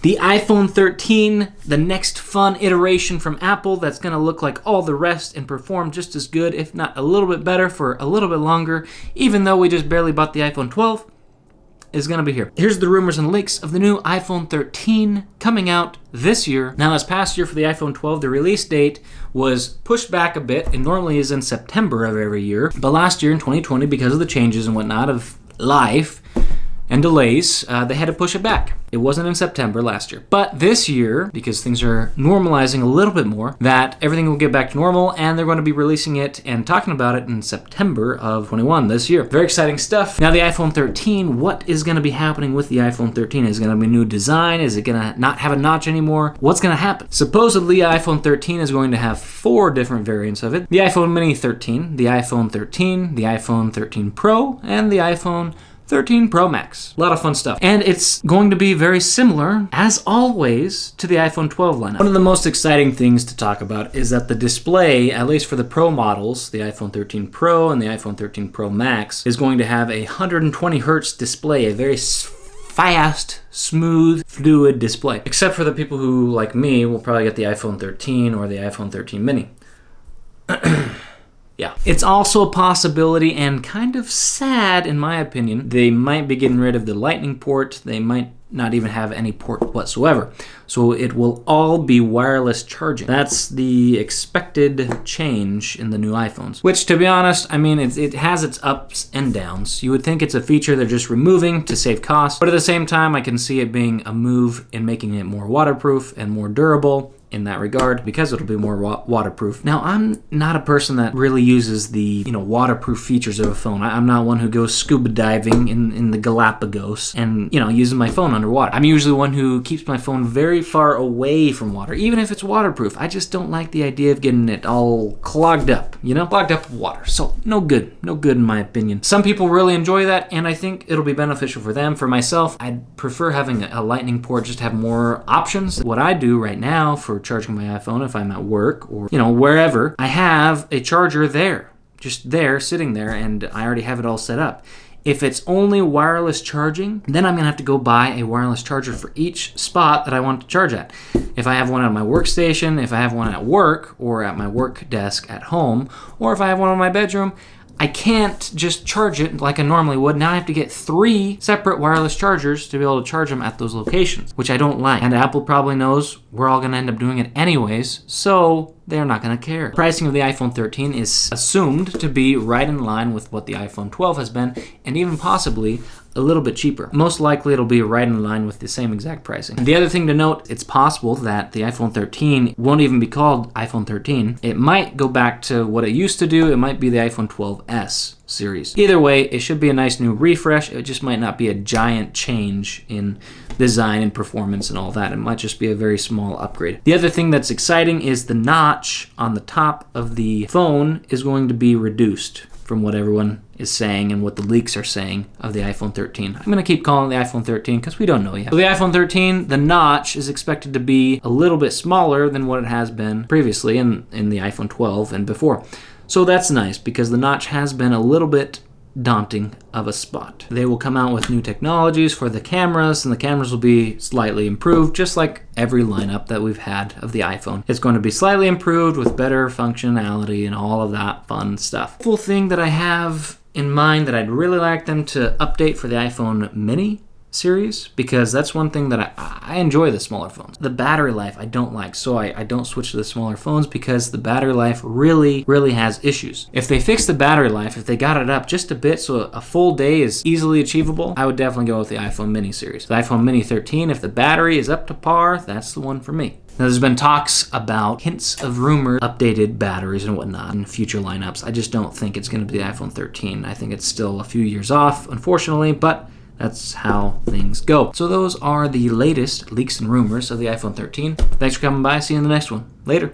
The iPhone 13, the next fun iteration from Apple that's going to look like all the rest and perform just as good, if not a little bit better for a little bit longer, even though we just barely bought the iPhone 12, is going to be here. Here's the rumors and leaks of the new iPhone 13 coming out this year. Now, this past year for the iPhone 12, the release date was pushed back a bit. It normally is in September of every year. But last year in 2020, because of the changes and whatnot of life and delays, they had to push it back. It wasn't in September last year. But this year, because things are normalizing a little bit more, that everything will get back to normal, and they're going to be releasing it and talking about it in September of 21 this year. Very exciting stuff. Now, the iPhone 13, what is going to be happening with the iPhone 13? Is it going to be a new design? Is it going to not have a notch anymore? What's going to happen? Supposedly, iPhone 13 is going to have 4 different variants of it. The iPhone Mini 13, the iPhone 13, the iPhone 13 Pro, and the iPhone 13 Pro Max. A lot of fun stuff. And it's going to be very similar, as always, to the iPhone 12 lineup. One of the most exciting things to talk about is that the display, at least for the Pro models, the iPhone 13 Pro and the iPhone 13 Pro Max, is going to have a 120 hertz display, a very fast, smooth, fluid display. Except for the people who, like me, will probably get the iPhone 13 or the iPhone 13 Mini. Yeah. It's also a possibility, and kind of sad in my opinion, they might be getting rid of the Lightning port. They might not even have any port whatsoever. So it will all be wireless charging. That's the expected change in the new iPhones. Which, to be honest, I mean, it has its ups and downs. You would think it's a feature they're just removing to save costs, but at the same time, I can see it being a move in making it more waterproof and more durable in that regard, because it'll be more waterproof. Now, I'm not a person that really uses the, waterproof features of a phone. I'm not one who goes scuba diving in the Galapagos and, uses my phone underwater. I'm usually one who keeps my phone very far away from water, even if it's waterproof. I just don't like the idea of getting it all clogged up, clogged up with water. So no good in my opinion. Some people really enjoy that, and I think it'll be beneficial for them. For myself, I'd prefer having a Lightning port, just to have more options. What I do right now for charging my iPhone, if I'm at work or wherever, I have a charger there, just there, sitting there, and I already have it all set up. If it's only wireless charging, then I'm gonna have to go buy a wireless charger for each spot that I want to charge at. If I have one at my workstation, if I have one at work or at my work desk at home, or if I have one in my bedroom, I can't just charge it like I normally would. Now I have to get 3 separate wireless chargers to be able to charge them at those locations, which I don't like. And Apple probably knows we're all going to end up doing it anyways, so they're not going to care. The pricing of the iPhone 13 is assumed to be right in line with what the iPhone 12 has been, and even possibly a little bit cheaper. Most likely it'll be right in line with the same exact pricing. And the other thing to note, it's possible that the iPhone 13 won't even be called iPhone 13. It might go back to what it used to do. It might be the iPhone 12s series. Either way, it should be a nice new refresh. It just might not be a giant change in design and performance and all that. It might just be a very small upgrade. The other thing that's exciting is the notch on the top of the phone is going to be reduced from what everyone is saying and what the leaks are saying of the iPhone 13. I'm going to keep calling it the iPhone 13 because we don't know yet. So the iPhone 13, the notch is expected to be a little bit smaller than what it has been previously in the iPhone 12 and before. So that's nice because the notch has been a little bit daunting of a spot. They will come out with new technologies for the cameras, and the cameras will be slightly improved, just like every lineup that we've had of the iPhone. It's going to be slightly improved with better functionality and all of that fun stuff. Full thing that I have in mind that I'd really like them to update for the iPhone Mini series, because that's one thing that I enjoy the smaller phones. The battery life I don't like, so I don't switch to the smaller phones because the battery life really has issues. If they fix the battery life, if they got it up just a bit so a full day is easily achievable, I would definitely go with the iPhone Mini series. The iPhone Mini 13, if the battery is up to par, that's the one for me. Now, there's been talks about hints of rumored updated batteries and whatnot in future lineups. I just don't think it's going to be the iPhone 13. I think it's still a few years off, unfortunately, but that's how things go. So those are the latest leaks and rumors of the iPhone 13. Thanks for coming by. See you in the next one. Later.